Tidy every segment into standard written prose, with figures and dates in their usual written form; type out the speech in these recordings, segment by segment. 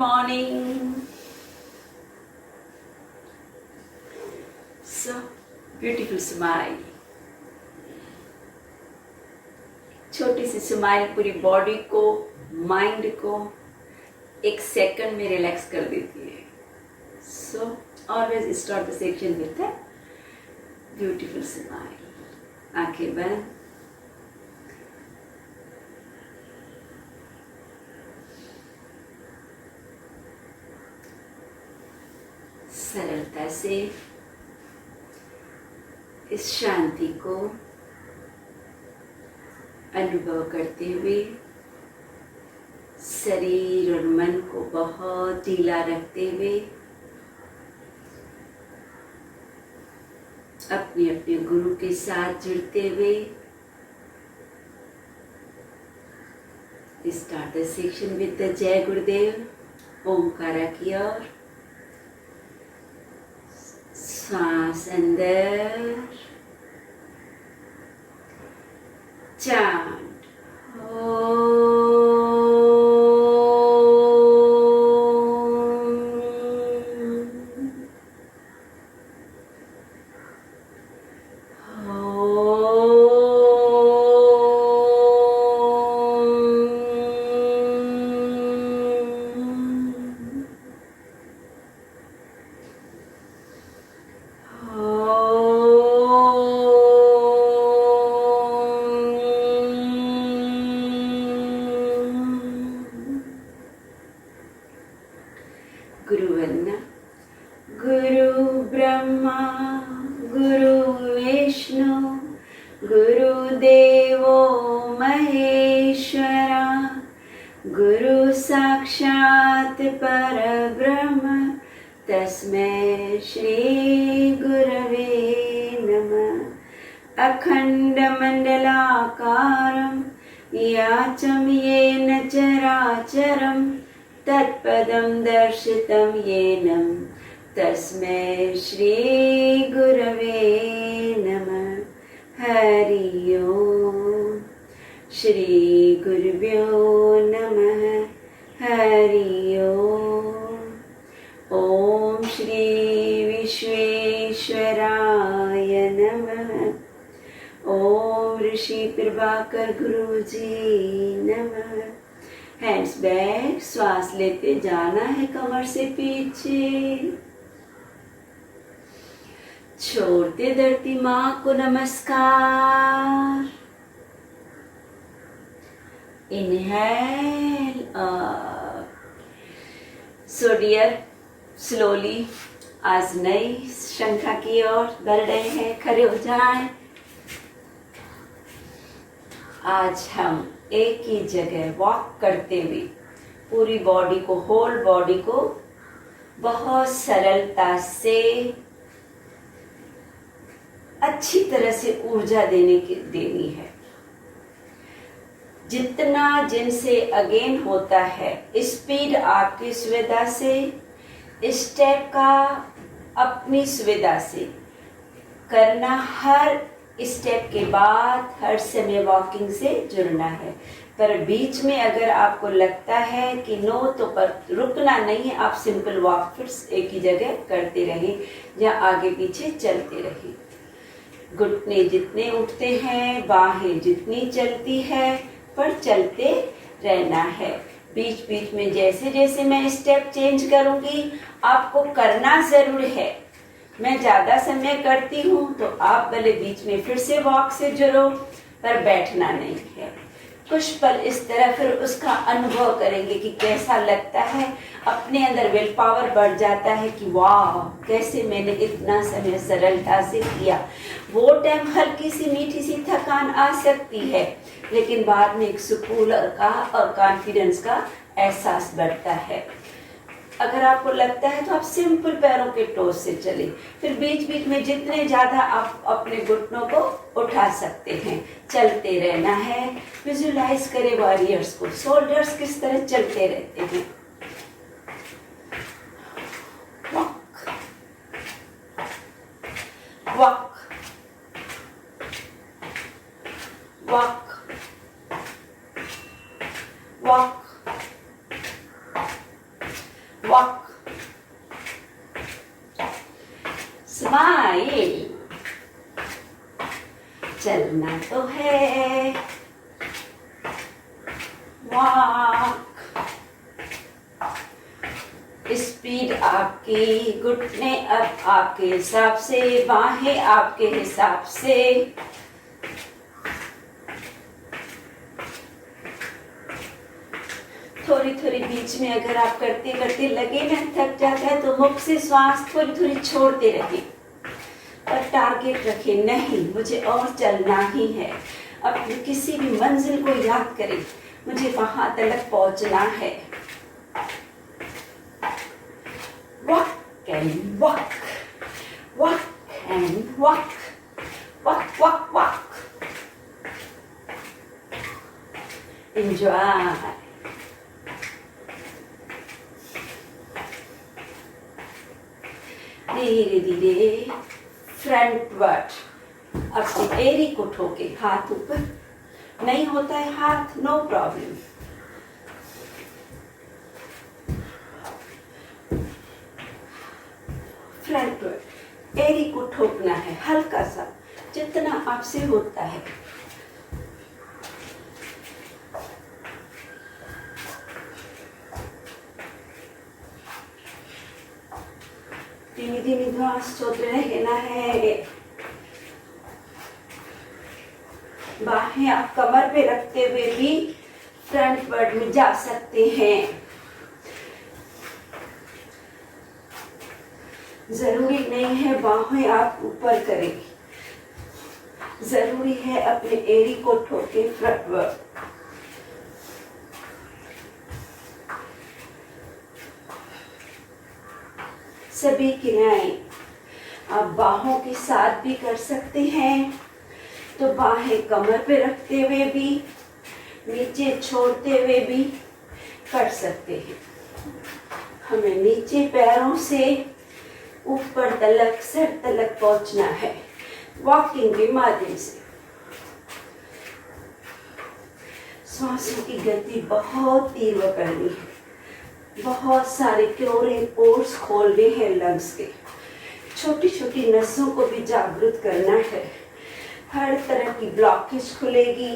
Morning. So beautiful smile. छोटी सी smile पूरी body को, माइंड को एक सेकंड में रिलैक्स कर देती है. So always start the section with a beautiful smile. आंखें बंद. सरलता से इस शांति को अनुभव करते हुए शरीर और मन को बहुत ढीला रखते हुए अपने अपने गुरु के साथ जुड़ते हुए start the section with the जय गुरुदेव. ओमकारा की ओर सांस अंदर, चांट गुरु वंदना. गुरु ब्रह्मा गुरु विष्णु गुरुदेवो महेश्वरा गुरु साक्षात् परब्रह्म तस्मै श्री गुरवे नमः. अखण्डमण्डलाकारं याचं येन चराचरं तत्पदं दर्शितं येन तस्मै श्री गुरवे नमः. हरि ओम. श्री गुरुभ्यो नमः. हरि ओम. ओम श्री विश्वेश्वराय नमः. ओम ऋषि प्रभाकर गुरुजी नमः. Hands back. श्वास लेते जाना है कमर से पीछे. छोड़ते धरती माँ को नमस्कार. Inhale up. So dear, slowly आज नई संख्या की ओर बढ़ रहे हैं. खड़े हो जाएं. आज हम एक ही जगह वॉक करते हुए पूरी बॉडी को, होल बॉडी को बहुत सरलता से अच्छी तरह से ऊर्जा देनी है. जितना जिनसे अगेन होता है स्पीड आपकी सुविधा से, स्टेप का अपनी सुविधा से करना. हर स्टेप के बाद हर समय वॉकिंग से जुड़ना है. पर बीच में अगर आपको लगता है कि नो, तो पर रुकना नहीं है. आप सिंपल वॉक फिर एक ही जगह करते रहें या आगे पीछे चलते रहें. घुटने जितने उठते हैं, बाहें जितनी चलती है, पर चलते रहना है. बीच बीच में जैसे जैसे मैं स्टेप चेंज करूंगी आपको करना जरूर है. मैं ज्यादा समय करती हूँ तो आप भले बीच में फिर से वॉक से जुड़ो, पर बैठना नहीं है. कुछ पल इस तरह फिर उसका अनुभव करेंगे कि कैसा लगता है. अपने अंदर विल पावर बढ़ जाता है कि वाह, कैसे मैंने इतना समय सरलता से किया. वो टाइम हल्की सी मीठी सी थकान आ सकती है, लेकिन बाद में एक सुकून और कॉन्फिडेंस का एहसास बढ़ता है. अगर आपको लगता है तो आप सिंपल पैरों के टोस से चले. फिर बीच बीच में जितने ज्यादा आप अपने घुटनों को उठा सकते हैं चलते रहना है. विजुलाइज करें वॉरियर्स को. शोल्डर्स किस तरह चलते रहते हैं. Walk walk walk walk walk, smile, चलना तो है, walk, स्पीड आपकी, घुटने अब आपके हिसाब से, बाहें आपके हिसाब से, थोड़ी थोड़ी बीच में अगर आप करते करते लगे ना थक जाता है तो मुख से श्वास थोड़ी थोड़ी छोड़ते रहिए और टारगेट रखिए, नहीं मुझे और चलना ही है। अपनी किसी भी मंजिल को याद करें, मुझे वहां तक पहुंचना है। Walk and walk, walk and walk, walk, walk, walk. Enjoy. धीरे धीरे फ्रंटवर्ड अपनी एड़ी को ठोके, हाथ ऊपर, नहीं होता है हाथ, नो प्रॉब्लम। फ्रंटवर्ड एड़ी को ठोकना है हल्का सा, जितना आपसे होता है। धीमी धीमी श्वास छोड़ते रहना है। बाहें आप कमर पे रखते हुए भी फ्रंटवर्ड में जा सकते हैं। जरूरी नहीं है बाहें आप ऊपर करें, जरूरी है अपने एड़ी को ठोके फ्रंटवर्ड। सभी क्रियाएं आप बाहों के साथ भी कर सकते हैं, तो बाहें कमर पे रखते हुए भी, नीचे छोड़ते हुए भी कर सकते हैं। हमें नीचे पैरों से ऊपर तलक, सर तलक पहुंचना है वॉकिंग के माध्यम से। सांसों की गति बहुत तीव्र करनी है, बहुत सारे क्लोरिन पोर्स खोलने हैं लंग्स के, छोटी छोटी नसों को भी जागृत करना है। हर तरह की ब्लॉकेज खुलेगी,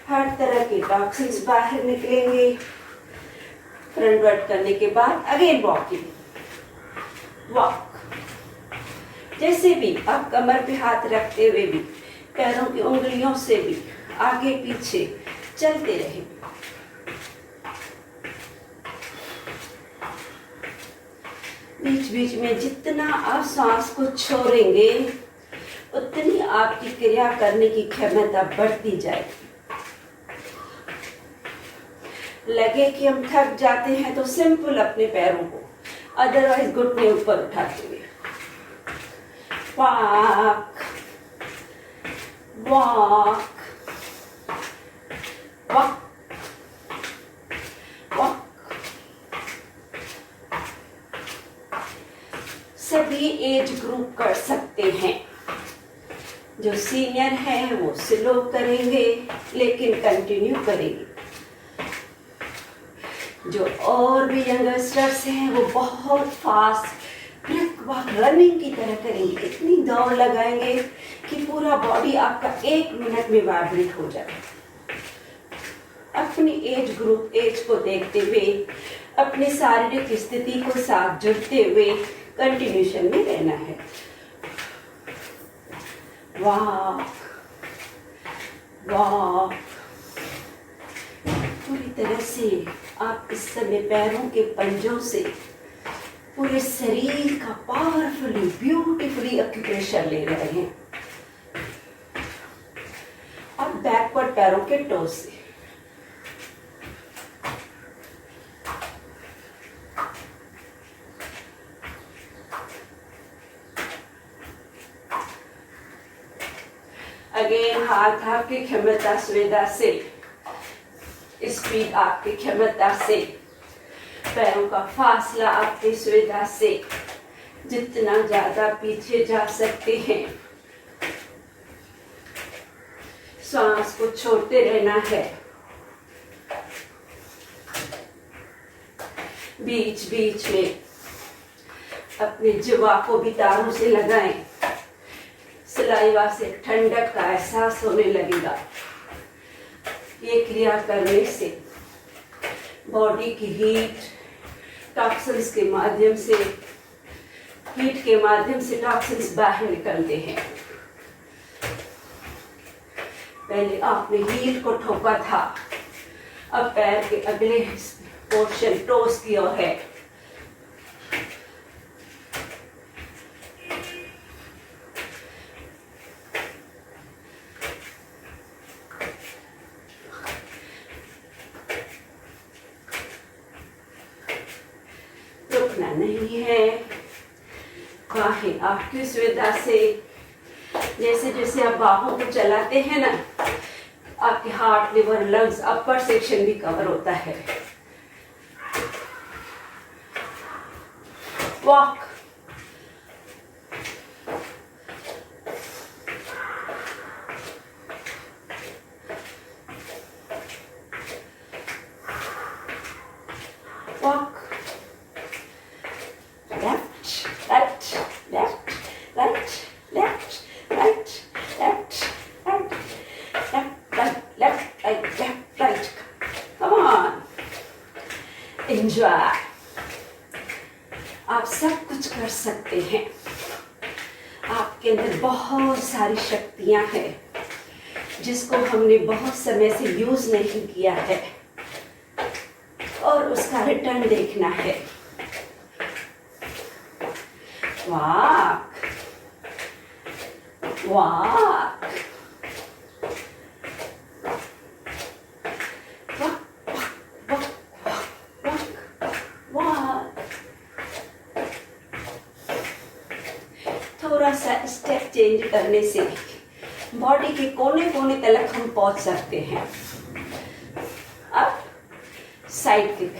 हर तरह के टॉक्सिन्स बाहर निकलेंगे। फ्रंटवर्ड करने के बाद अगेन वॉकिंग, वॉक। जैसे भी आप कमर पे हाथ रखते हुए भी, पैरों की उंगलियों से भी आगे पीछे चलते रहे। बीच बीच में जितना आप सांस को छोड़ेंगे, उतनी आपकी क्रिया करने की क्षमता बढ़ती जाएगी। लगे कि हम थक जाते हैं तो सिंपल अपने पैरों को, अदरवाइज घुटने ऊपर उठाते हुए वॉक, वॉक, वॉक, वॉक। सभी एज ग्रुप कर सकते हैं। जो सीनियर हैं वो स्लो करेंगे लेकिन कंटिन्यू करेंगे। जो और भी यंगस्टर्स हैं वो बहुत फास्ट ब्रिक वॉक, रनिंग की तरह करेंगे, इतनी दौड़ लगाएंगे कि पूरा बॉडी आपका 1 मिनट में वाइब्रेट हो जाए। अपनी एज ग्रुप, एज को देखते हुए, अपनी शारीरिक स्थिति को साथ जुड़ते हुए कंटिन्यूशन में रहना है। Walk, walk. पूरी तरह से आप इस समय पैरों के पंजों से पूरे शरीर का पावरफुली, ब्यूटीफुली एक्यूप्रेशर ले रहे हैं। और बैकवर्ड पैरों के टो से अगेन हाथ आपकी क्षमता सुविधा से, स्पीड आपकी क्षमता से, पैरों का फासला आपकी सुविधा से, जितना ज्यादा पीछे जा सकते हैं। सांस को छोड़ते रहना है। बीच बीच में अपने जिह्वा को भी तारों से लगाएं। सलाइवा से ठंडक का एहसास होने लगेगा। ये क्रिया करने से बॉडी की हीट टॉक्सिन्स के माध्यम से, हीट के माध्यम से टॉक्सिन्स बाहर निकलते हैं। पहले आपने हील को ठोका था, अब पैर के अगले पोर्शन टोस की ओर है। रुकना नहीं है। बाहें आपकी सुविधा से, जैसे जैसे आप बाहों को चलाते हैं ना, आपके हार्ट, लिवर, लंग्स, अपर सेक्शन भी कवर होता है। Walk, walk, left right, left right, left right, left right, left right, left right, left right. Come on, enjoy. आप सब कुछ कर सकते हैं। आपके अंदर बहुत सारी शक्तियां हैं जिसको हमने बहुत समय से यूज नहीं किया है और उसका रिटर्न देखना है। वाक, वाक, थोड़ा सा स्टेप चेंज करने से बॉडी के कोने कोने तक हम पहुंच सकते हैं। अब साइड किक,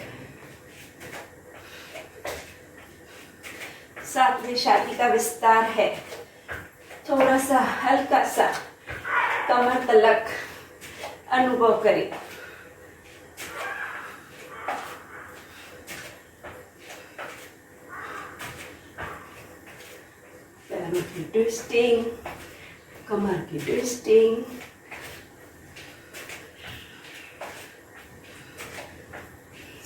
साथ में छाती का विस्तार है। थोड़ा सा हल्का सा कमर तलक अनुभव करें। पैरों की ट्विस्टिंग, कमर की ट्विस्टिंग।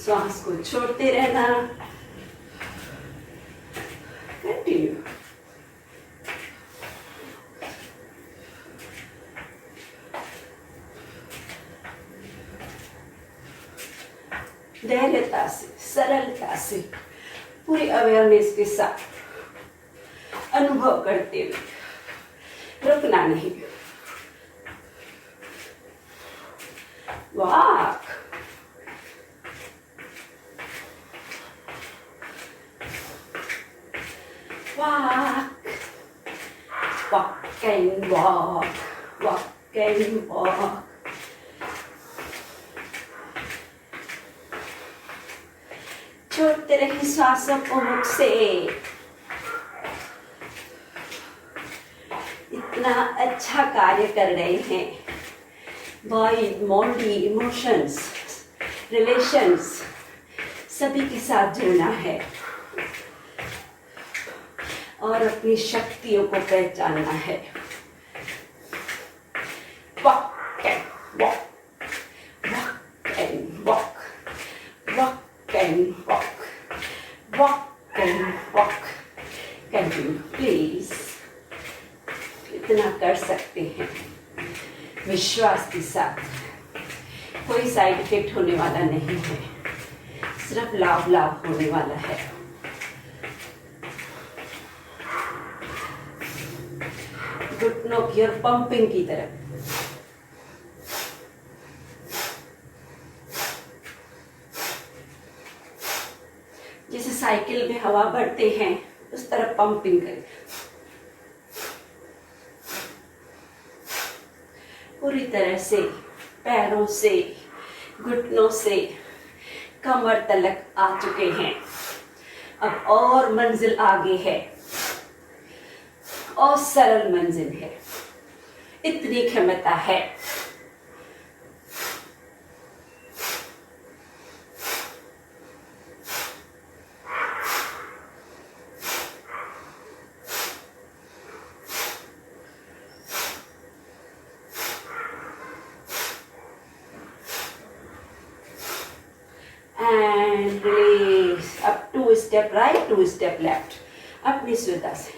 श्वास को छोड़ते रहना। कंटिन्यू। धैर्यता से, सरलता से, पूरी अवेयरनेस के साथ अनुभव करते हुए रुकना नहीं। Walk, walk, walk and walk, walk and walk. छोड़ते रहिए श्वासों को मुख से। इतना अच्छा कार्य कर रहे हैं। बॉडी, इमोशंस, रिलेशंस सभी के साथ जुड़ना है और अपनी शक्तियों को पहचानना है। Walk and walk, walk and walk, walk and walk, walk and walk. Continue please. इतना कर सकते हैं विश्वास के साथ। कोई साइड इफेक्ट होने वाला नहीं है, सिर्फ लाभ लाभ होने वाला है। घुटनों की और पंपिंग की तरफ। जैसे साइकिल में हवा भरते हैं उस तरह पंपिंग करें। पूरी तरह से पैरों से, घुटनों से कमर तलक आ चुके हैं। अब और मंजिल आगे है और सरल मंजिल है। इतनी क्षमता है। 2 स्टेप राइट, 2 स्टेप लेफ्ट, अपनी सुविधा से।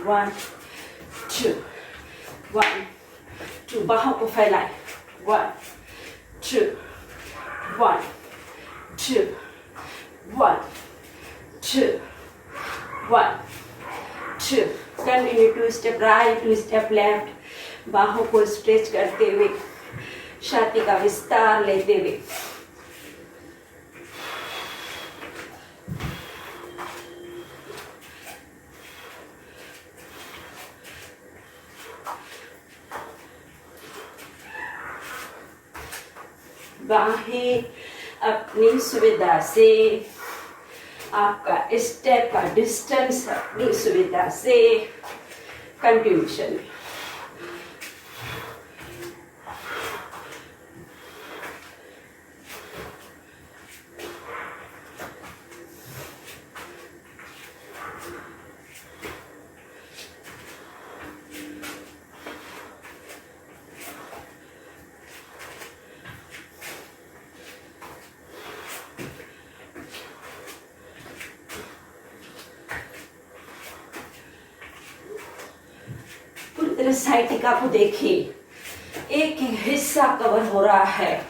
1 2 1 2, बाहों को फैलाएं। 1 2 1 2 1 2 1 2, continue. 2 step right, 2 step left, बाहों को स्ट्रेच करते हुए, छाती का विस्तार लेते हुए। बाहें अपनी सुविधा से, आपका स्टेप का डिस्टेंस अपनी सुविधा से, कंटिन्यूशन। साइटिका को देखिए, एक एक हिस्सा कवर हो रहा है।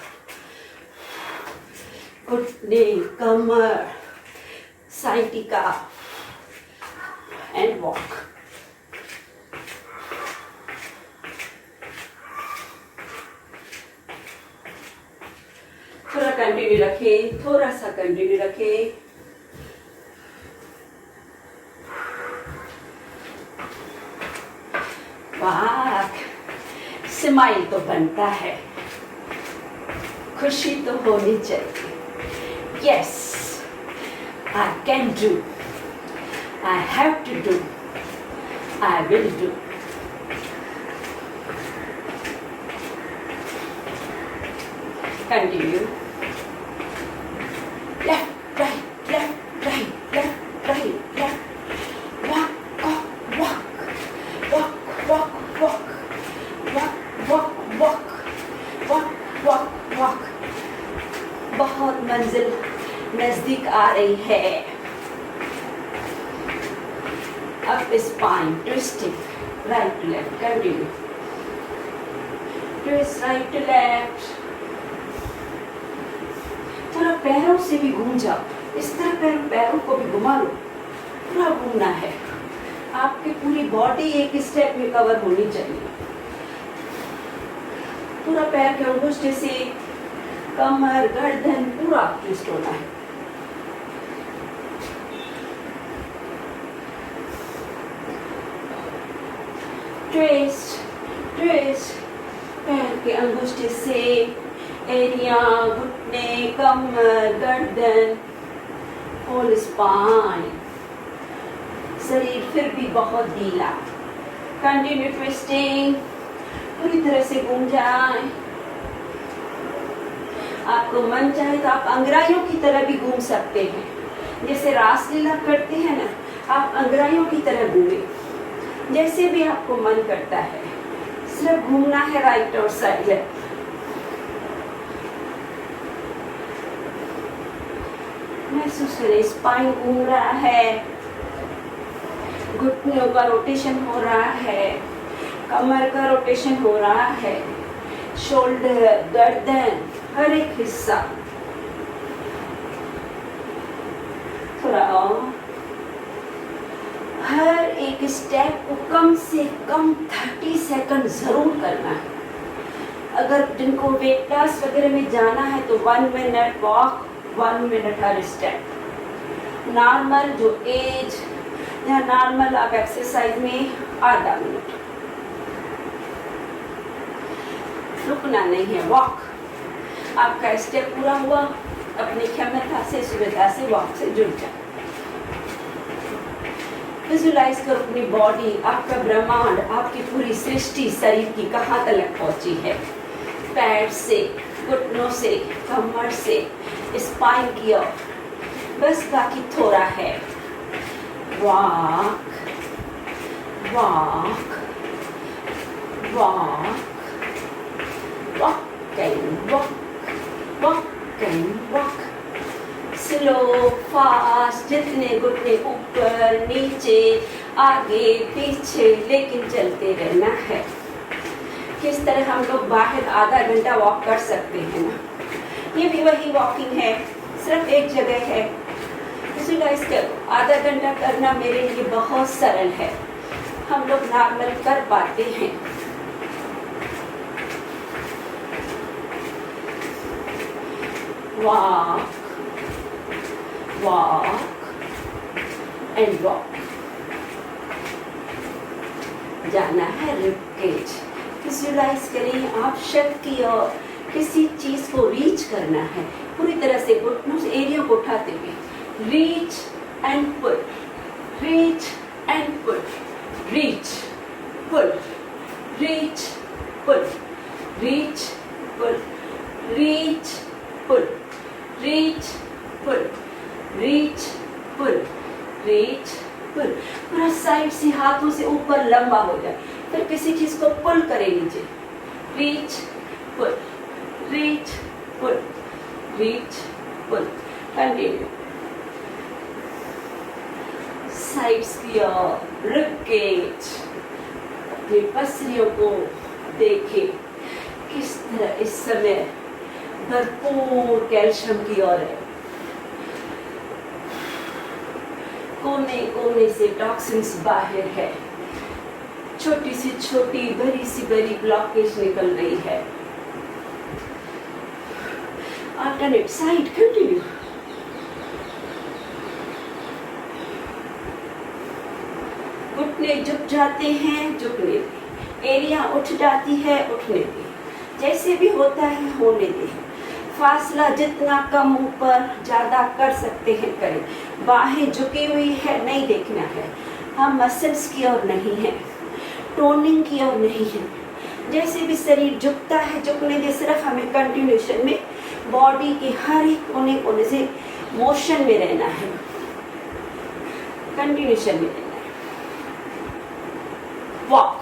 घुटने, कमर, साइटिका एंड वॉक। थोड़ा कंटिन्यू रखें, थोड़ा सा कंटिन्यू रखें। स्माइल तो बनता है, खुशी तो होनी चाहिए। Yes, I can do, I have to do, I will do. Continue. Left right, left right, left right, left. Walk walk walk walk walk walk walk walk walk walk. बहुत मंजिल नजदीक आ रही है। Up spine twisting, right to left, continue. Twist right to left. थोड़ा पैरों से भी घूम जाओ, इस तरह पैरों को भी घुमा लो। पूरा घूमना है, आपकी पूरी बॉडी एक स्टेप में कवर होनी चाहिए। पूरा पैर के अंगूठे से कमर, गर्दन पूरा ट्विस्ट होना है। ट्विस्ट ट्विस्ट, पैर के अंगूठे से एरिया, घुटने, कमर, गर्दन, होल स्पाइन। शरीर फिर भी बहुत ढीला। कंटिन्यू ट्विस्टिंग, पूरी तरह से घूम जाए। आपको मन चाहे तो आप अंगराइयों की तरह भी घूम सकते हैं। जैसे रासलीला करते हैं ना, आप अंगराइयों की तरह घूमें, जैसे भी आपको मन करता है। सिर्फ घूमना है राइट और साइड लेफ्ट। महसूस करें, स्पाइन घूम रहा है, घुटनों का रोटेशन हो रहा है, कमर का रोटेशन हो रहा है, शोल्डर, गर्दन, हर एक हिस्सा। थोड़ा और। हर एक स्टेप को कम से कम 30 सेकंड जरूर करना है। अगर जिनको वेट क्लास वगैरह में जाना है तो 1 मिनट वॉक, 1 मिनट हर स्टेप। नॉर्मल जो एज या नॉर्मल आप एक्सरसाइज में आधा मिनट। रुकना नहीं है, वॉक। आपका स्टेप पूरा हुआ, अपनी क्षमता से, सुविधा से वॉक से जुड़ जाए। विजुलाइज करो अपनी बॉडी, आपका ब्रह्मांड, आपकी पूरी सृष्टि शरीर की कहाँ तक पहुंची है। पैर से, घुटनों से, कमर से, स्पाइन की ओर। बस बाकी थोड़ा है। Walk walk walk walk and walk, walk and walk. Slow fast, जितने घुटने ऊपर नीचे आगे पीछे, लेकिन चलते रहना है। किस तरह हम लोग बाहर आधा घंटा वॉक कर सकते हैं ना, ये भी वही वॉकिंग है, सिर्फ एक जगह है। विजुअलाइज करो, आधा घंटा करना मेरे लिए बहुत सरल है, हम लोग नॉर्मल कर पाते हैं। वॉक वॉक एंड वॉक, जाना है रिब केज। विजुअलाइज करें आप शक की और किसी चीज को रीच करना है, पूरी तरह से घुटनों से एरिया को उठाते हुए reach and pull, reach and pull, reach pull, reach pull, reach pull, reach pull, reach pull, reach pull, reach pull. पूरा साइड से हाथों से ऊपर लंबा हो जाए, फिर किसी चीज को पुल करें नीचे, reach pull, reach pull, reach पुल। कंटिन्यू, साइड्स की ओर, रिब केज, अपनी पसलियों को देखें किस तरह इस समय भरपूर कैल्शियम की ओर है। कोने कोने से टॉक्सिन्स बाहर है, छोटी सी छोटी बड़ी सी बड़ी ब्लॉकेज निकल रही है। Alternate side, continue. घुटने झुक जाते हैं, झुकने दे, एरिया उठ जाती है, उठने दे, जैसे भी होता है होने दे। फासला जितना कम ऊपर ज्यादा कर सकते हैं करें। बाहें झुकी हुई है नहीं देखना है, हम मसल्स की ओर नहीं है, टोनिंग की ओर नहीं है। जैसे भी शरीर झुकता है झुकने दे, सिर्फ हमें कंटिन्यूशन में बॉडी के हर एक कोने कोने से मोशन में रहना है, कंटिन्यूशन में रहना है। वॉक,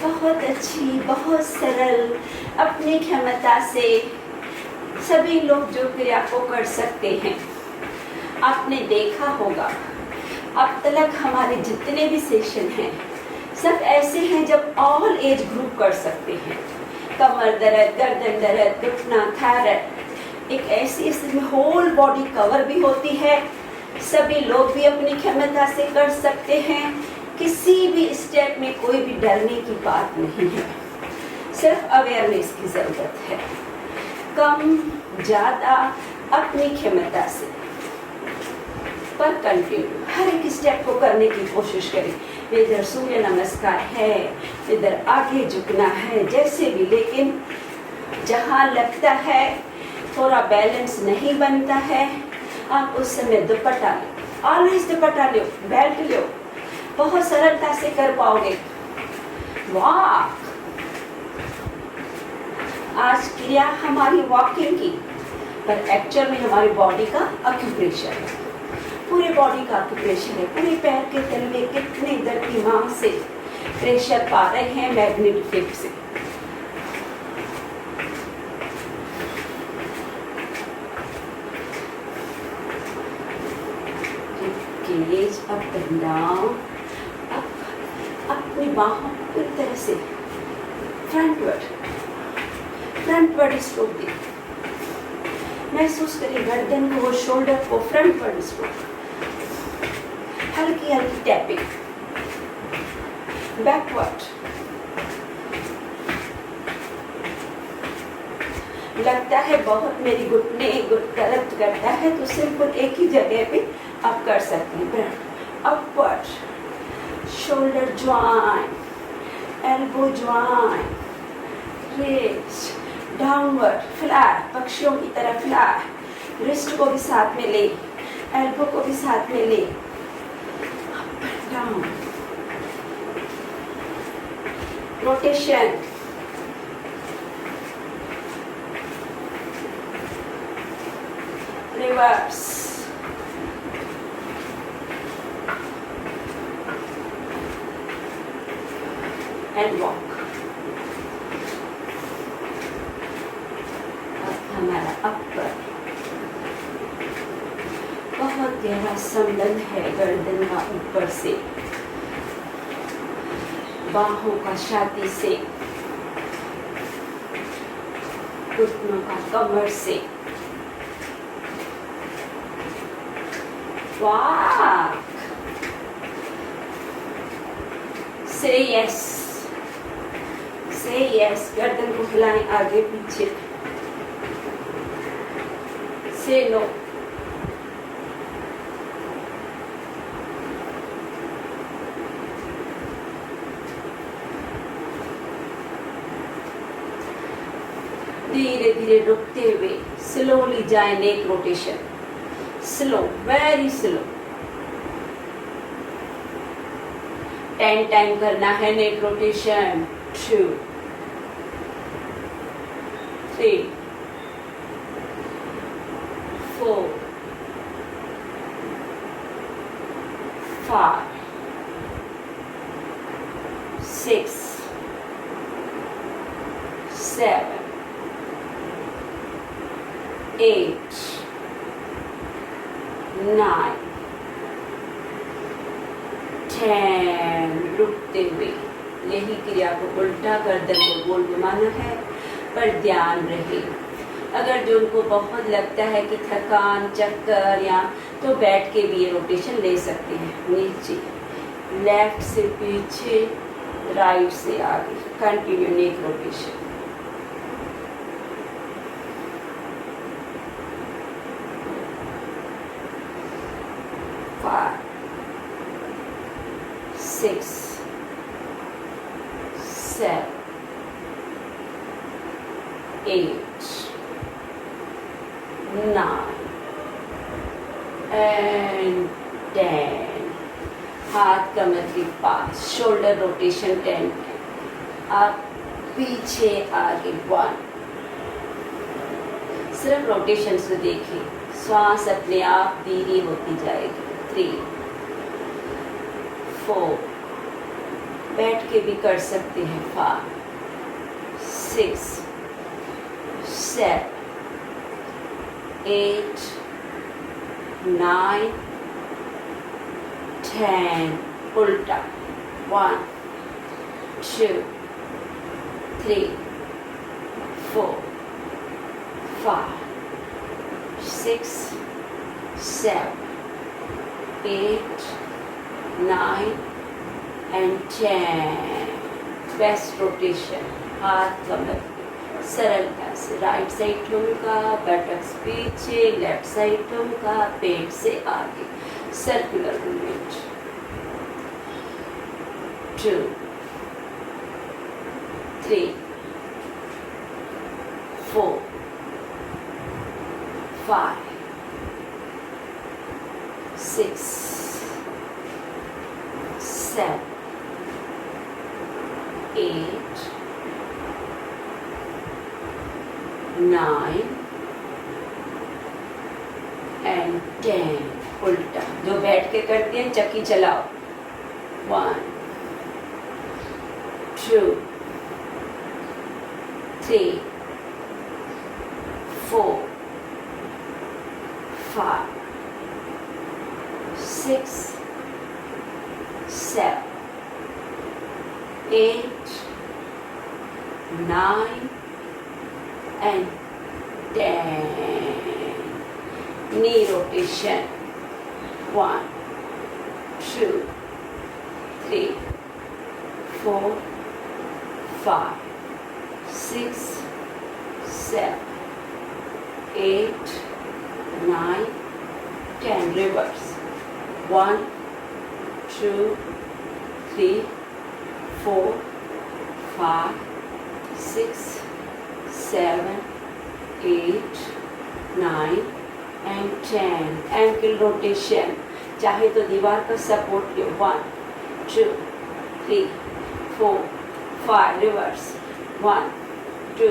बहुत अच्छी, बहुत सरल, अपनी क्षमता से सभी लोग जो क्रिया को कर सकते हैं। आपने देखा होगा अब तक हमारे जितने भी सेशन हैं सब ऐसे हैं जब ऑल एज ग्रुप कर सकते हैं। कमर दर्द, गर्दन दर्द, घुटना, थायराइड, एक ऐसी इसमें होल बॉडी कवर भी होती है। सभी लोग भी अपनी क्षमता से कर सकते हैं, किसी भी स्टेप में कोई भी डरने की बात नहीं है, सिर्फ अवेयरनेस की जरूरत है। कम ज्यादा अपनी क्षमता से, पर कंटिन्यू हर एक स्टेप को करने की कोशिश करें। इधर सूर्य नमस्कार है, इधर आगे झुकना है, जैसे भी, लेकिन जहाँ लगता है थोड़ा बैलेंस नहीं बनता है, आप उस समय दुपट्टा लो, ऑलवेज दुपट्टा लो, बेल्ट लो, बहुत सरलता से कर पाओगे। वाह, आज क्रिया हमारी वॉकिंग की, पर एक्चुअल में हमारी बॉडी का ऑक्यूपेशन है, पूरे बॉडी का ऑक्यूपेशन है। पूरे पैर के तल में कितने इधर दिमाग से प्रेशर पा रहे हैं मैग्नेटिक फील्ड से। गेज अप एंड डाउन, अपनी बाहों पूरी तरह से फ्रंटवर्ड स्ट्रोक दी, महसूस करें गर्दन को, शोल्डर को, फ्रंटवर्ड स्ट्रोक, हल्की हल्की टैपिंग, बैकवर्ड। लगता है बहुत मेरी घुटने दर्द करता है, तो सिंपल एक ही जगह पे आप कर सकते हैं। Upward, shoulder join, elbow join, wrist, downward flat, पक्षियों की तरह फ्लैट, रिस्ट को भी साथ में ले, एल्बो को भी साथ में ले, up and down, rotation, reverse, and walk. हमारा अपर। बहुत गहरा संबंध है गर्दन का ऊपर से, बाहों का छाती से, घुटनों का कमर से। वाह, से यस, से यस। गर्दन को हिलाएं आगे पीछे, से नो। धीरे धीरे रुकते हुए स्लोली जाए neck rotation, slow, very slow. 10 time करना है नेक रोटेशन। 2 3 4 5 6 7 8 9 10। रुकते हुए यही क्रिया को उल्टा गर्दन को गोल घुमाना है, पर ध्यान रहे। अगर जो उनको बहुत लगता है कि थकान, चक्कर या, तो बैठ के भी ये रोटेशन ले सकते हैं। नीचे, लेफ्ट से पीछे, राइट से आगे, continue neck rotation. Six, 7, 8, 9 and 10। हाथ कमर के पास, शोल्डर रोटेशन 10। आप पीछे आगे 1। सिर्फ रोटेशन से देखिए, श्वास अपने आप धीरे होती जाएगी। 3 4, बैठ के भी कर सकते हैं। 5 6 7 8 9 10। उल्टा 1 2 3 4 5 6 7 8 9 and 10। Best rotation. हाथ कमर सरलता से, राइट साइड ठुमका, बटक्स पीछे, लेफ्ट साइड ठुमका, पेट से आगे, सर्कुलर मूवमेंट। 2 3 4 5 6 7 8 9 and 10। उल्टा, जो बैठ के करते हैं चक्की चलाओ। 1 2 3 4 5 6 7 8 9 and 10। knee rotation। 1 2 3 4 5 6 7 8 9 10। reverse। 1 2 3 4 5 6 7 8 9 and 10। ankle rotation, चाहे तो दीवार पर सपोर्ट लो। 1 2 3 4 5। reverse। 1 2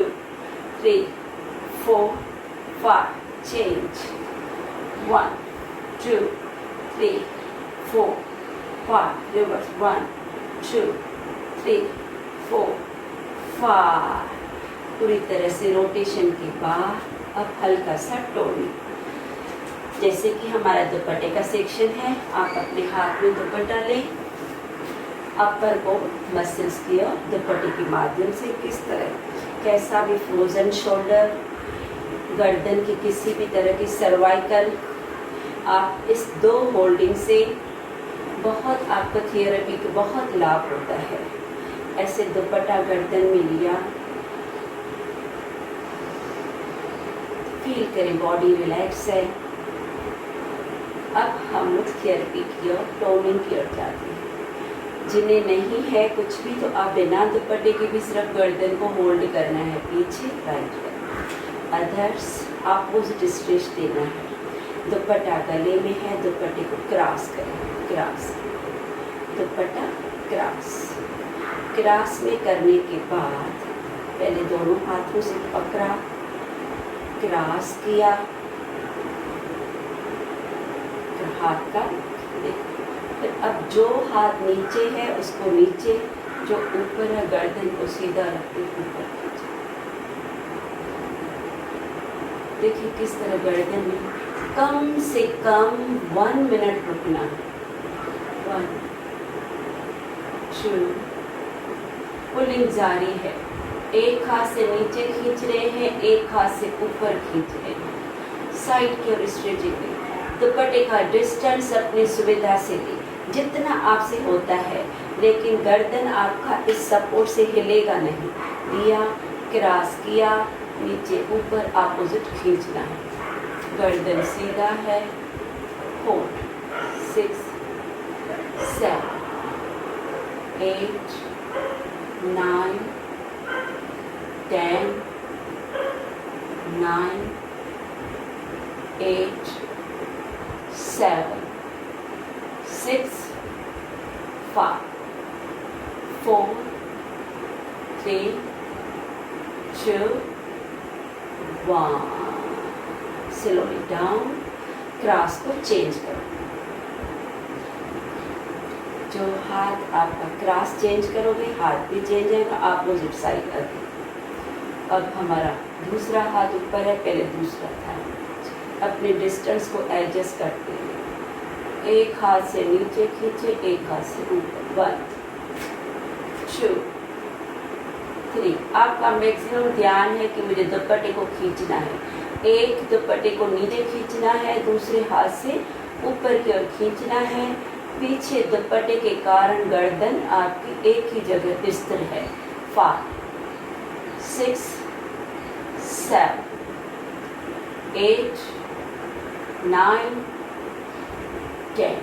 3 4 5 change। 1 2 3 4 5 reverse। 1 2 3 4 5। पूरी तरह से रोटेशन के बाद अब हल्का सा टोनी, जैसे कि हमारा दुपट्टे का सेक्शन है, आप अपने हाथ में दुपट्टा लें, अपर बोर्ड मसल्स की और दुपट्टे के माध्यम से किस तरह कैसा भी फ्रोजन शोल्डर, गर्दन की किसी भी तरह की सर्वाइकल, आप इस 2 होल्डिंग से बहुत आपको थेरेपी का बहुत लाभ होता है। ऐसे दुपट्टा गर्दन में लिया, फील करें बॉडी रिलैक्स है। अब हम लोग थेरेपी की और टोनिंग की ओर जाते हैं। जिन्हें नहीं है कुछ भी तो आप बिना दुपट्टे के भी सिर्फ गर्दन को होल्ड करना है, पीछे राइट करना। अदर्स अपोजिट स्ट्रेच देना है, दुपट्टा गले में है, दुपट्टे को क्रॉस करें, क्रॉस, दुपट्टा क्रॉस। क्रॉस में करने के बाद पहले दोनों हाथों से पकड़ा, क्रॉस किया, हाथ का फिर अब जो हाथ नीचे है उसको नीचे, जो ऊपर है गर्दन को सीधा रखते ऊपर खींचे। देखिए किस तरह गर्दन में कम से कम 1 मिनट रुकना है। 1 2 पुलिंग जारी है, एक हाथ से नीचे खींच रहे हैं, एक हाथ से ऊपर खींच रहे हैं, साइड की ओर स्ट्रेचिंग। दुपट्टे का डिस्टेंस अपनी सुविधा से ले, जितना आपसे होता है, लेकिन गर्दन आपका इस सपोर्ट से हिलेगा नहीं। लिया, क्रॉस किया, नीचे ऊपर अपोजिट खींचना है, गर्दन सीधा है, होल्ड 6 7 8 9 10 9 8 7 6 5 4 3 2 1। स्लोली डाउन, क्रॉस को चेंज करो। जो हाथ आपका क्रॉस चेंज करोगे, हाथ भी चेंज आएगा, अपोजिट साइड आगे। अब हमारा दूसरा हाथ ऊपर है, पहले दूसरा था, अपने डिस्टेंस को एडजस्ट करते हैं। एक हाथ से नीचे खींचे, एक हाथ से ऊपर। 1 2 3। आपका मैक्सिमम ध्यान है कि मुझे दुपट्टे को खींचना है। एक दुपट्टे को नीचे खींचना है, दूसरे हाथ से ऊपर की ओर खींचना है। पीछे दुपट्टे के कारण गर्दन आपकी एक ही जगह स्थिर है। 5 6 7 8 9 10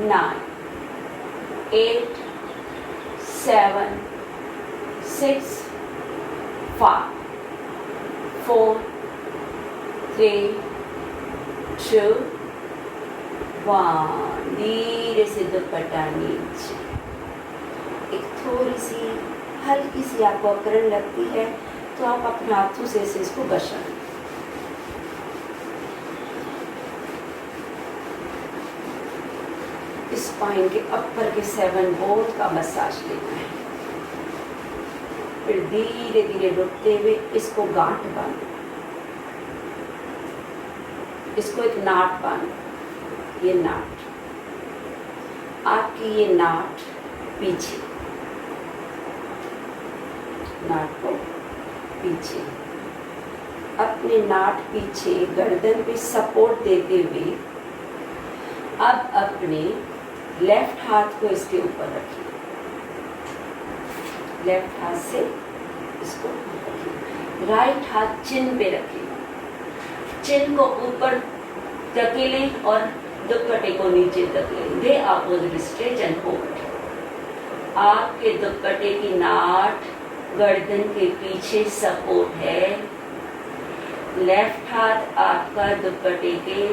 9 8 7 6 5 4 3 2 1। धीरे से दुपट्टा नीचे। एक थोड़ी सी हल्की सी आपको अकड़न लगती है तो आप अपने हाथों से इसको घसा। स्पाइन के अपर के 7 बोन का मसाज लेना है। फिर धीरे धीरे रुकते हुए इसको गांठ बांधो, इसको एक नाट बांधो। ये नाट आपकी, ये नाट पीछे, नाट को पीछे, अपने नाट पीछे गर्दन पे सपोर्ट देते हुए अब अपने लेफ्ट हाथ को इसके ऊपर रखिए। लेफ्ट हाथ से इसको रखिए, राइट हाथ चिन पे रखिए। चिन को ऊपर धकेलें और दुपट्टे को नीचे धकेलें। दे अपोजिट स्ट्रेच एंड होल्ड। आपके दुपट्टे की नाट गर्दन के पीछे सपोर्ट है। लेफ्ट हाथ आपका दुपट्टे के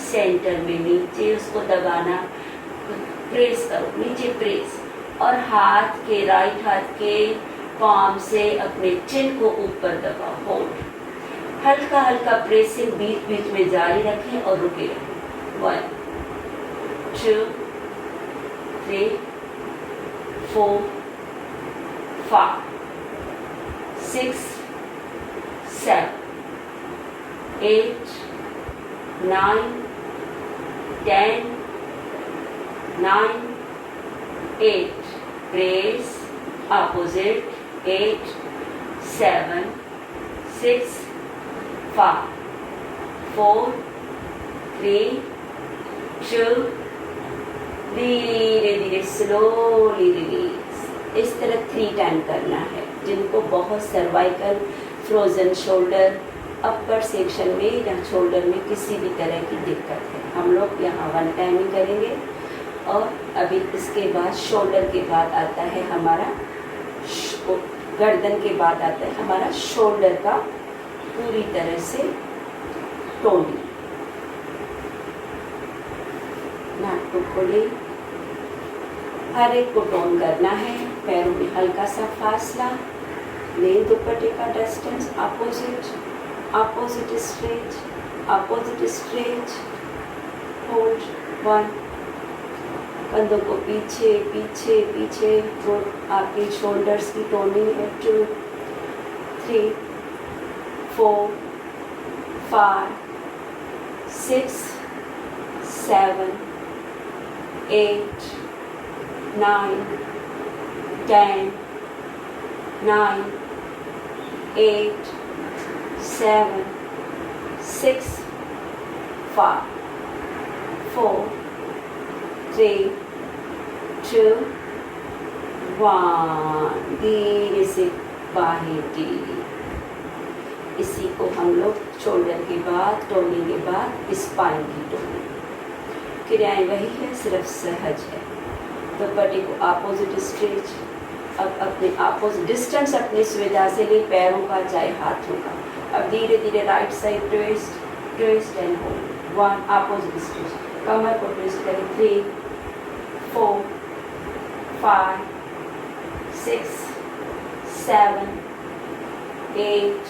सेंटर में नीचे, उसको दबाना, प्रेस करो, नीचे प्रेस, और हाथ के राइट हाथ के पाम से अपने चिन को ऊपर दबाओ, होल्ड। हल्का हल्का प्रेसिंग बीच बीच में जारी रखें और रुके रहें। 1 2 3 4 5 6 7 8, 9, 10, 9, 8. Brace, opposite. 8, 7, 6, 5, 4, 3, 2. धीरे धीरे स्लोली रिलीज। इस तरह 3 टाइम करना है। जिनको बहुत सर्वाइकल, फ्रोजन शोल्डर, अपर सेक्शन में या शोल्डर में किसी भी तरह की दिक्कत है, हम लोग यहाँ 1 टाइम ही करेंगे। और अभी इसके बाद शोल्डर के बाद आता है हमारा गर्दन के बाद आता है हमारा शोल्डर का पूरी तरह से टोनिंग। नाक को खोले, हर एक को टोन करना है। पैरों में हल्का सा फासला, लें दुपट्टे का डिस्टेंस, अपोजिट स्ट्रेच, होल्ड 1। कंधों को पीछे पीछे पीछे, जो आपके शोल्डर्स की टोनिंग है। 2, 3, 4, 5, 6, 7, 8, 9, 10, 9, 8, 7, 6, 5, 4, 3, 2, 1। धीरे से बाहें ढीली। इसी को हम लोग शोल्डर के बाद, टोनिंग के बाद स्पाइन की टोनिंग। क्रियाएं वही है, सिर्फ सहज है। दुपट्टे को अपोजिट स्ट्रेच, अब अपने अपोजिट डिस्टेंस अपनी सुविधा से ले, पैरों का चाहे हाथों का। अब धीरे धीरे right side twist and hold 1, opposite stretch. कमर को ट्विस्ट करें। 3, 4, 5, 6, 7, 8,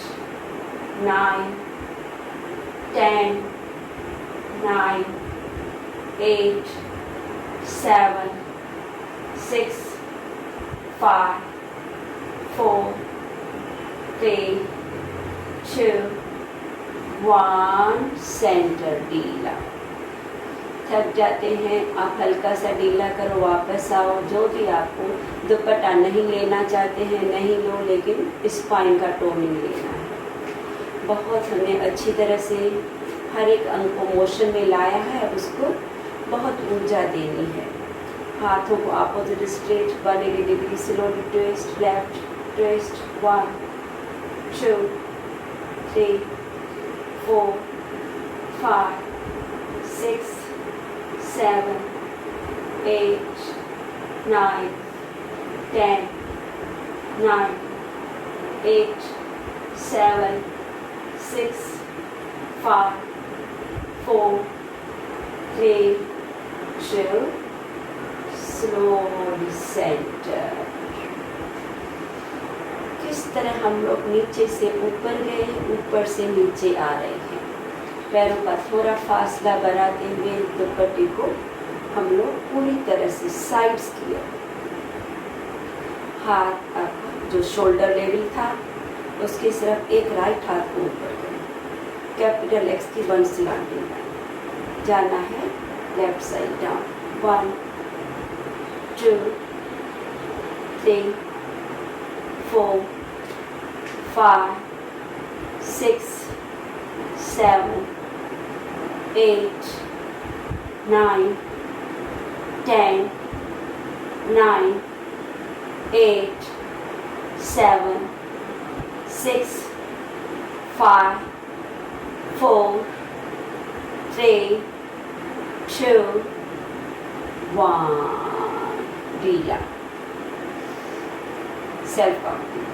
9, 10, 9, 8, 7, 6, 5, 4, 3, 2, 1। सेंटर ढीला। थक जाते हैं आप, हल्का सा ढीला करो, वापस आओ। जो भी आपको दुपट्टा नहीं लेना चाहते हैं नहीं लो, लेकिन स्पाइन का टोनिंग लेना है। बहुत हमने अच्छी तरह से हर एक अंग को मोशन में लाया है, अब उसको बहुत ऊर्जा देनी है। हाथों को opposite straight 180 degree slowly twist, left twist 1, 2, 3, 4, 5, 6, 7, 8, 9, 10, 9, 8, 7, 6, 5, 4, 3, 2, slowly centre. किस तरह हम लोग नीचे से ऊपर गए, ऊपर से नीचे आ रहे हैं। पैरों का थोड़ा फासला बनाते हुए दुपट्टे को हम लोग पूरी तरह से साइड्स किए। हाथ आपका जो शोल्डर लेवल था उसके सिर्फ एक राइट हाथ को ऊपर करें। कैपिटल एक्स की 1 स्लैंडिंग लाइन जाना है लेफ्ट साइड डाउन। 1, 2, 3, 4, 5, 6, 7, 8, 9, 10, 9, 8, 7, 6, 5, 4, 3, 2, 1। ढीला। Self counting.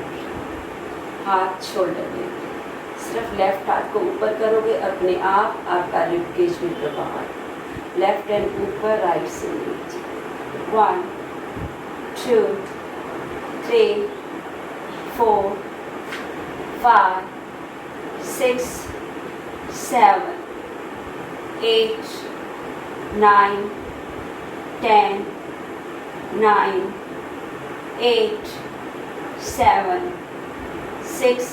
हाथ शोल्डर में, सिर्फ लेफ्ट हाथ को ऊपर करोगे, अपने आप आपका रिब केज में प्रभाव। लेफ्ट हैंड ऊपर, राइट से नीचे। 1, 2, 3, 4, 5, 6, 7, 8, 9, 10, 9, 8, 7, 6,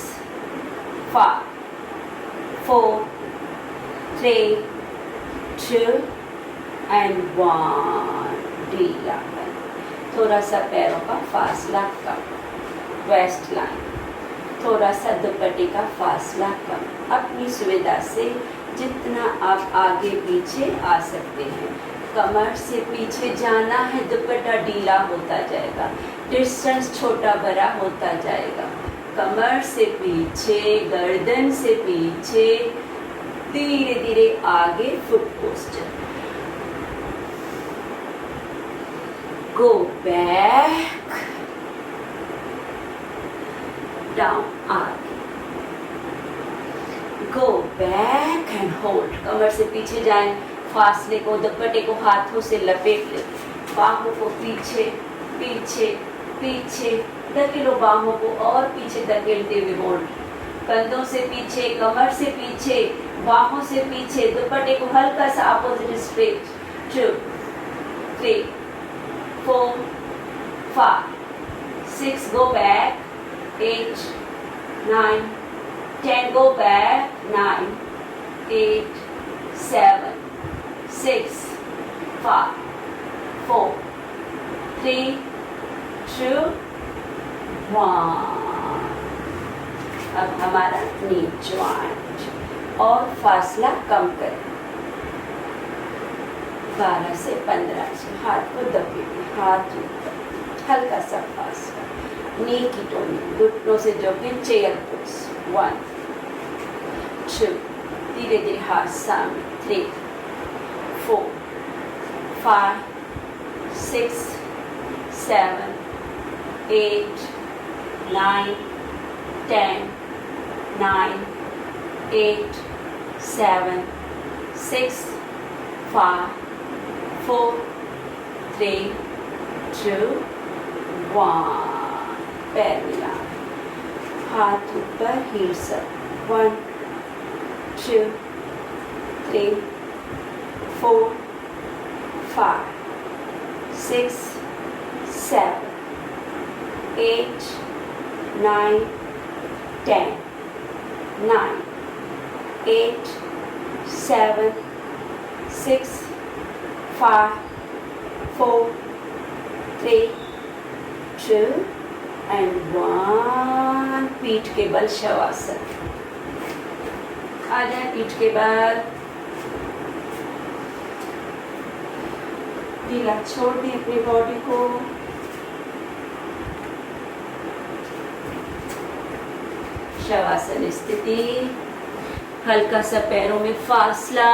5, 4, 3, 2 and 1. ढीला कर, थोड़ा सा पैरों का फासला कम, वेस्ट लाइन, थोड़ा सा दुपट्टे का फासला कम। अपनी सुविधा से जितना आप आगे पीछे आ सकते हैं। कमर से पीछे जाना है, दुपट्टा ढीला होता जाएगा, डिस्टेंस छोटा बड़ा होता जाएगा। कमर से पीछे, गर्दन से पीछे, धीरे धीरे आगे, foot posture. Go back, down, आगे, गो बैक एंड होल्ड। कमर से पीछे जाएं, फासले को, दुपट्टे को हाथों से लपेट ले, बाहों को पीछे पीछे पीछे धकेलो, बाहों को और पीछे धकेलते हुए होल्ड। कंधों से पीछे, कमर से पीछे, बाहों से पीछे, दुपट्टे को हल्का सा opposite straight. 2, 3, 4, 5, 6, go back, 8, 9, 10, go back, 9, 8, 7, 6, 5, 4, 3, 2, 1। अब हमारा नी जॉइंट और फासला कम करें, 12 से 15 इंच। हाथ को दबेंगे, हाथ ऊपर, हल्का सा फासला, नी की टोनी, घुटनों से जोड़ें, चेयर पुश। 1, 2, धीरे धीरे हाथ सामने, 3, 4, 5, 6, 7, 8, 9, 10, 9, 8, 7, 6, 5, 4, 3, 2, 1। पैर मिला, हाथ ऊपर, हील्स अप। 1, 2, 3, 4, 5, 6, 7, 8, 9, 10, 9, 8, 7, 6, 5, 4, 3, 2 and 1। पीठ के बल शवासन, आ जाए पीठ के बल, ढीला छोड़ दें अपनी बॉडी को। शवासन स्थिति, हल्का सा पैरों में फासला,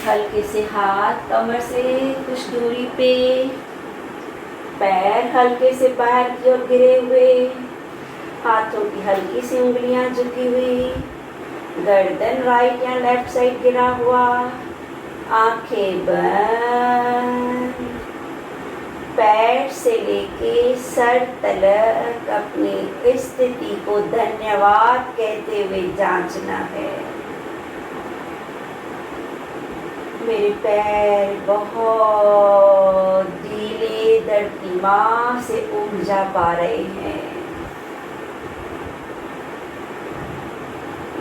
हल्के से हाथ कमर से कुछ दूरी पे, पैर हल्के से बाहर की ओर गिरे हुए, हाथों की हल्की सी उंगलियां झुकी हुई, गर्दन राइट या लेफ्ट साइड गिरा हुआ, आंखें बंद, पैर से लेके सर तलक अपनी स्थिति को धन्यवाद कहते हुए जांचना है। मेरे पैर बहुत ढीले, धरती माँ से ऊर्जा पा रहे हैं।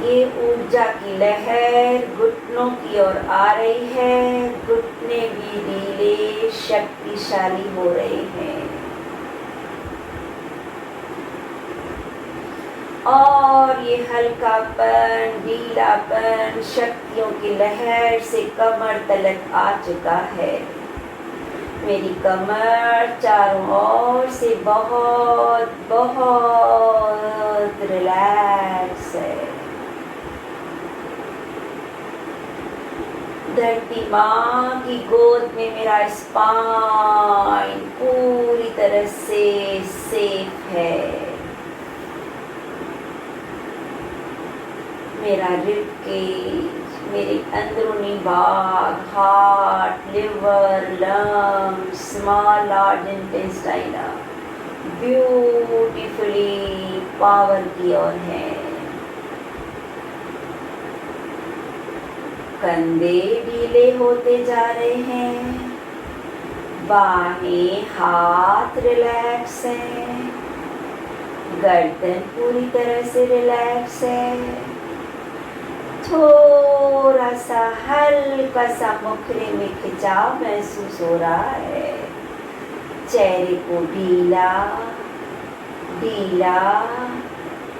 ये ऊर्जा की लहर घुटनों की ओर आ रही है, घुटने भी ढीले शक्तिशाली हो रहे हैं। और ये हल्कापन, ढीलापन शक्तियों की लहर से कमर तलक आ चुका है। मेरी कमर चारों ओर से बहुत बहुत रिलैक्स है। धरती माँ की गोद में मेरा स्पाइन पूरी तरह से सेफ है। मेरा रिब केज, मेरे अंदरूनी भाग, heart, liver, lungs, small large intestine beautifully power की ओर है। कंधे ढीले होते जा रहे हैं, बाहें हाथ रिलैक्स हैं, गर्दन पूरी तरह से रिलैक्स है, थोड़ा सा हल्का सा मुखरे में खिंचाव महसूस हो रहा है। चेहरे को ढीला ढीला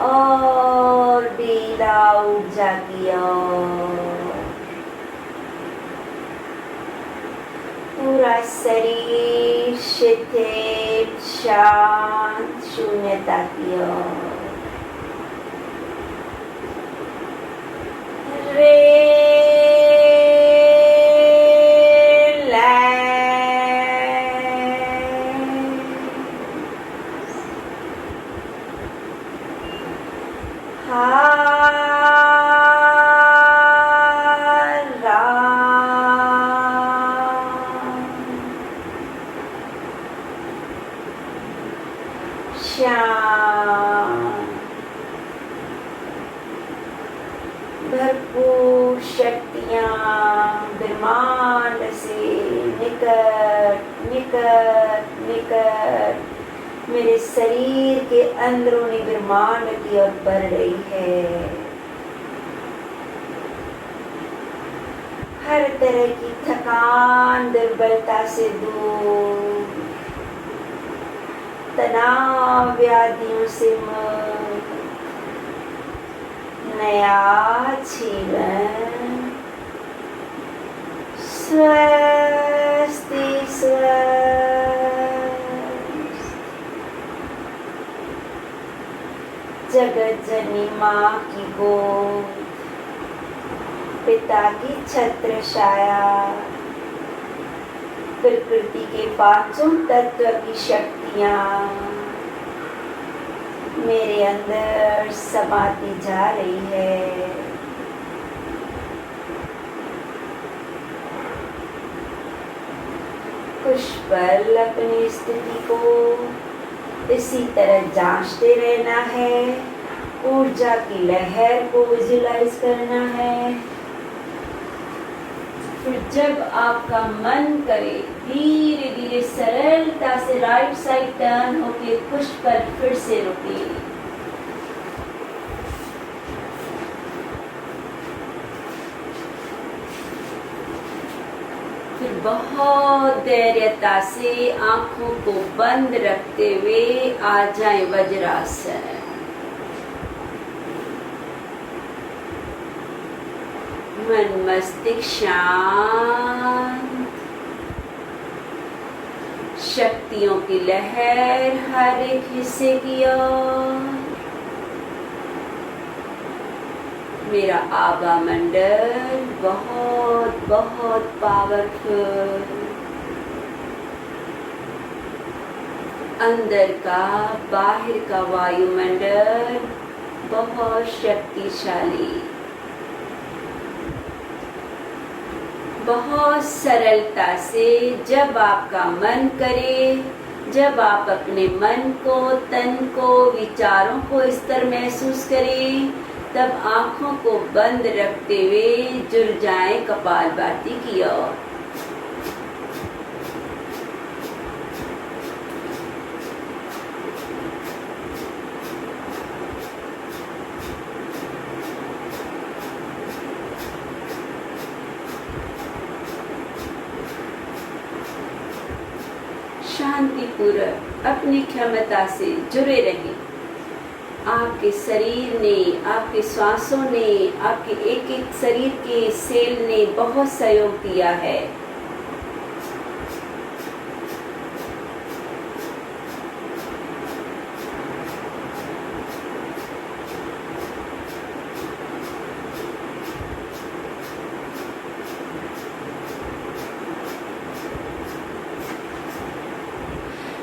और ढीला ऊर्जा की ओर। पूरा शरीर शिथिल शांत शून्यता की ओर। भरपूर शक्तियाँ ब्रह्मांड से निकट निकट निकट मेरे शरीर के अंदरूनी ब्रह्मांड की ओर बढ़ रही है। हर तरह की थकान दुर्बलता से दूर, तनाव व्याधियों से मुक्त, नया जीवन स्वस्ति स्वस्थ। जगत जननी माँ की गोद, पिता की छत्र छाया, प्रकृति के पांचों तत्व की शक्तियाँ मेरे अंदर समाती जा रही है। कुछ पल अपनी स्थिति को इसी तरह जांचते रहना है। ऊर्जा की लहर को विजुलाइज करना है। फिर जब आपका मन करे धीरे धीरे सरलता से राइट साइड टर्न होके कुछ पल फिर से रुके। फिर बहुत धैर्यता से आंखों को बंद रखते हुए आ जाए वज्रासन। मन मस्तिष्क शांत, शक्तियों की लहर हर एक हिस्से की ओर। मेरा आभा मंडल बहुत बहुत पावरफुल, अंदर का बाहर का वायुमंडल बहुत शक्तिशाली। बहुत सरलता से जब आपका मन करे, जब आप अपने मन को, तन को, विचारों को इस तरह महसूस करें, तब आँखों को बंद रखते हुए जुड़ जाएं कपालभाति की ओर। शांतिपूर्वक अपनी क्षमता से जुड़े रहें। आपके शरीर ने, आपके श्वासों ने, आपके एक एक शरीर के सेल ने बहुत सहयोग दिया है।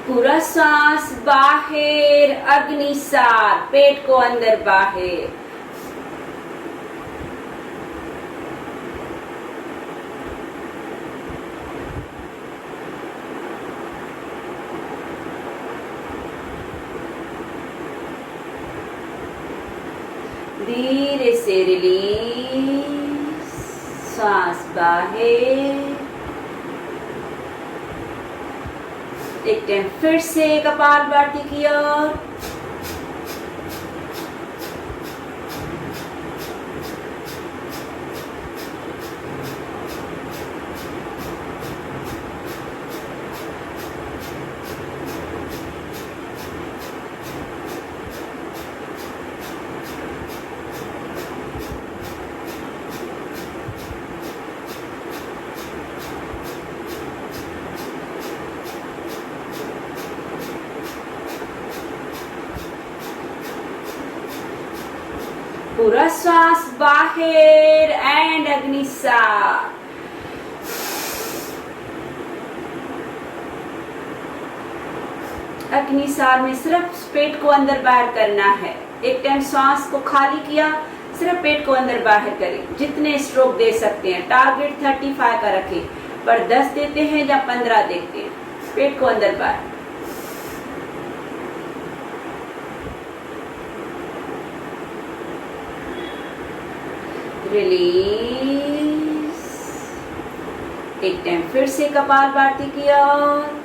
पूरा सांस बाहर, अग्नि साथ, पेट को अंदर बाहर। धीरे से रिलीज, सांस बाहर। एक टाइम फिर से कपालभाति की ओर। पूरा श्वास बाहर एंड अग्निसार। अग्निसार में सिर्फ पेट को अंदर बाहर करना है। एक टाइम श्वास को खाली किया, सिर्फ पेट को अंदर बाहर करें। जितने स्ट्रोक दे सकते हैं, टारगेट 35 का रखें, पर 10 देते हैं या 15 देते हैं। पेट को अंदर बाहर। रिलीज। एक टाइम फिर से कपालभाति की ओर।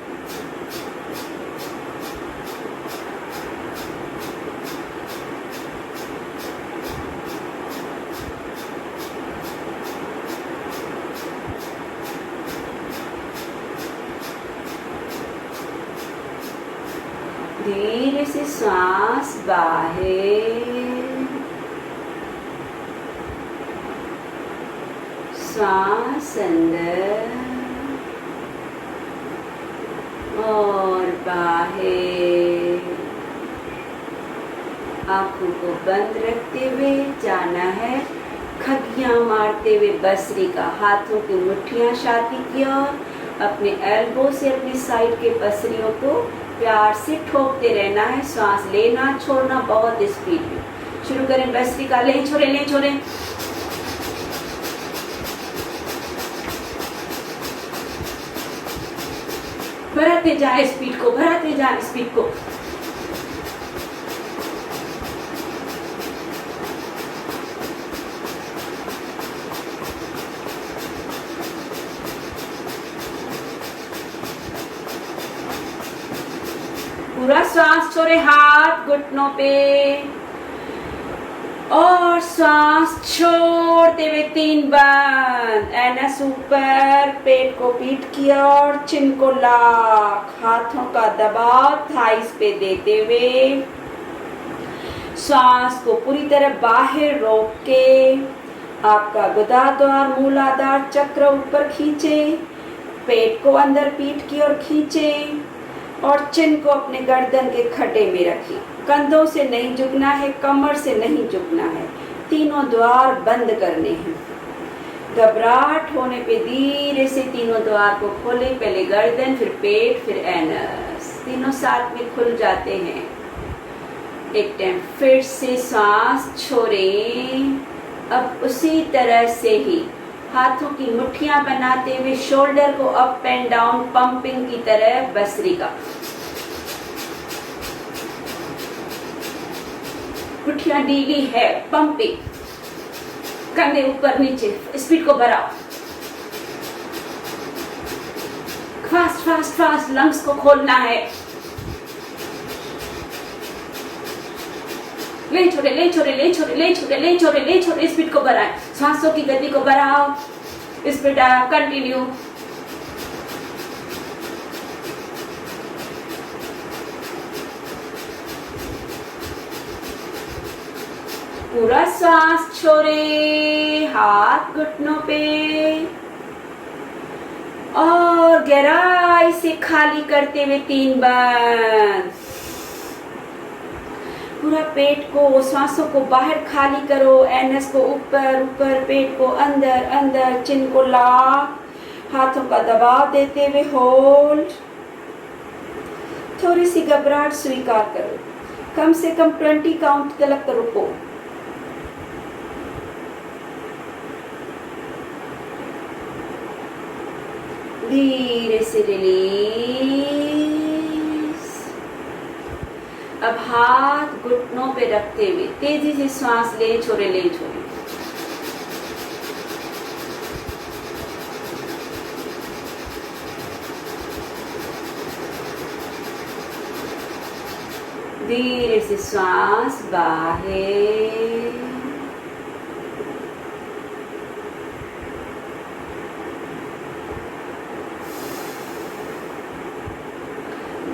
धीरे से सांस बाहर, सांस अंदर और बाहर। आंखों को बंद रखते हुए जाना है, खगियां मारते हुए बसरी का। हाथों की मुट्ठियां छाती की ओर, अपने एल्बो से अपनी साइड के बसरियों को प्यार से ठोकते रहना है। सांस लेना छोड़ना बहुत स्पीड में। शुरू करें बसरी का। ले छोड़े, ले छोड़े। बढ़ाते जाए स्पीड को, बढ़ाते जाए स्पीड को। पूरा श्वास छोड़े, हाथ घुटनों पे और श्वास छोड़ते हुए 3 बंद। एनएस ऊपर, पेट को पीठ की ओर, चिन को लॉक। हाथों का दबाव थाइस पे देते हुए श्वास को पूरी तरह बाहर रोक के आपका गुदाद्वार मूलाधार चक्र ऊपर खींचे, पेट को अंदर पीठ की ओर खींचे और चिन को अपने गर्दन के खड्डे में रखिए। कंधों से नहीं झुकना है, कमर से नहीं झुकना है। तीनों द्वार बंद करने हैं। घबराहट होने पे धीरे से तीनों द्वार को खोले। पहले गर्दन, फिर पेट, फिर एनस। तीनों साथ में खुल जाते हैं। एक टाइम फिर से सांस छोड़ें। अब उसी तरह से ही हाथों की मुट्ठियां बनाते हुए शोल्डर को अप एंड डाउन पंपिंग की तरह बसरी का। मुट्ठियां ढीली है, पंपिंग। कंधे ऊपर नीचे, स्पीड को बढ़ाओ। फास्ट फास्ट फास्ट लंग्स को खोलना है। ले छोड़े, ले छोड़े, ले छोड़े, ले छोड़े, ले छोड़े, ले छोड़े। स्पीड को बढ़ाएं। सांसों की गति को बढ़ाओ। Speed continue. पूरा सांस छोड़े, हाथ घुटनों पे और गहराई से खाली करते हुए 3 बार। पूरा पेट को, सांसों को बाहर खाली करो। एनएस को ऊपर ऊपर, पेट को अंदर अंदर, चिन को लॉक। हाथों का दबाव देते हुए होल्ड। थोड़ी सी घबराहट स्वीकार करो। कम से कम 20 काउंट तक रुको। धीरे से रिलीज। अब हाथ घुटनों पे रखते हुए तेजी से सांस ले छोड़े, ले छोड़े। धीरे से सांस बाहर।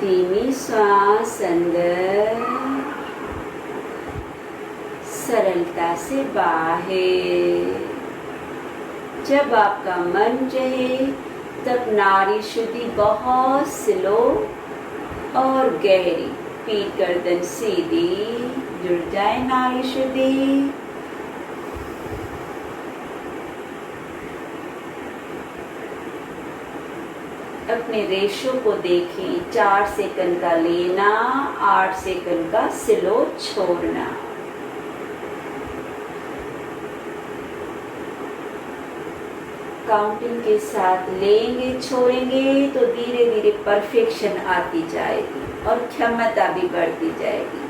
धीमी सांस अंदर, सरलता से बाहर। जब आपका मन चाहे तब नाड़ी शुद्धि बहुत स्लो और गहरी। पीठ गर्दन सीधी, जुड़ जाए नाड़ी शुद्धि। अपने रेशो को देखें, 4 सेकंड का लेना, 8 सेकंड का स्लो छोड़ना। काउंटिंग के साथ लेंगे छोड़ेंगे तो धीरे धीरे परफेक्शन आती जाएगी और क्षमता भी बढ़ती जाएगी।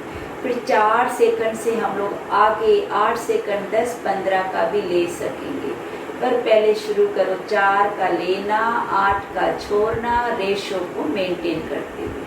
फिर 4 सेकंड से हम लोग आगे 8 सेकंड 10-15 का भी ले सकेंगे। पर पहले शुरू करो 4 का लेना, 8 का छोड़ना, रेशो को मेंटेन करते हुए।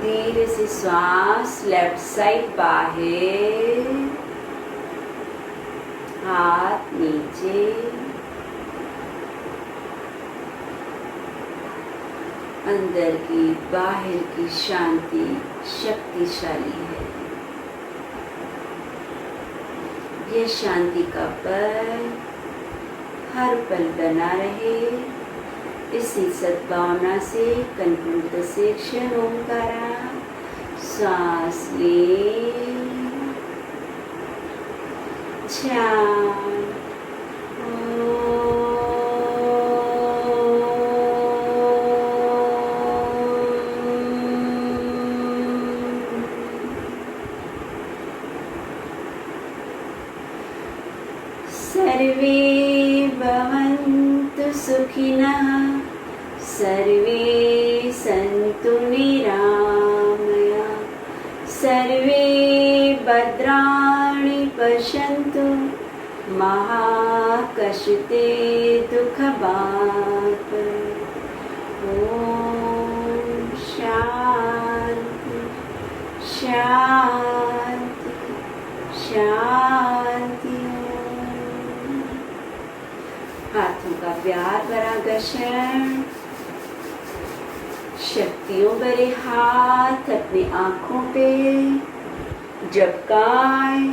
धीरे से श्वास लेफ्ट साइड बाहर, हाथ नीचे, अंदर की बाहर की शांति शक्तिशाली है। यह शांति का पल हर पल बना रहे। इसी सद्भावना से कंक्लूड द सेक्शन। ओंकारा, सांस ले, ध्यान, सर्वे भवन्तु सुखिनः, सर्वे सन्तु निरामयाः, सर्वे भद्राणि पश्यन्तु मा कश्चित् दुःखभाग्। ॐ शान्ति शान्ति शान्ति। हाथों का प्यार भरा घर्षण, शक्तियों भरे हाथ अपनी आंखों पे झपकाएं,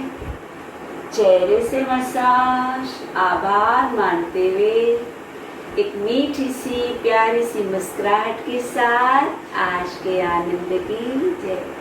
चेहरे से मसाज, आभार मानते हुए एक मीठी सी प्यारी सी मुस्कुराहट के साथ आज के आनंद की जय।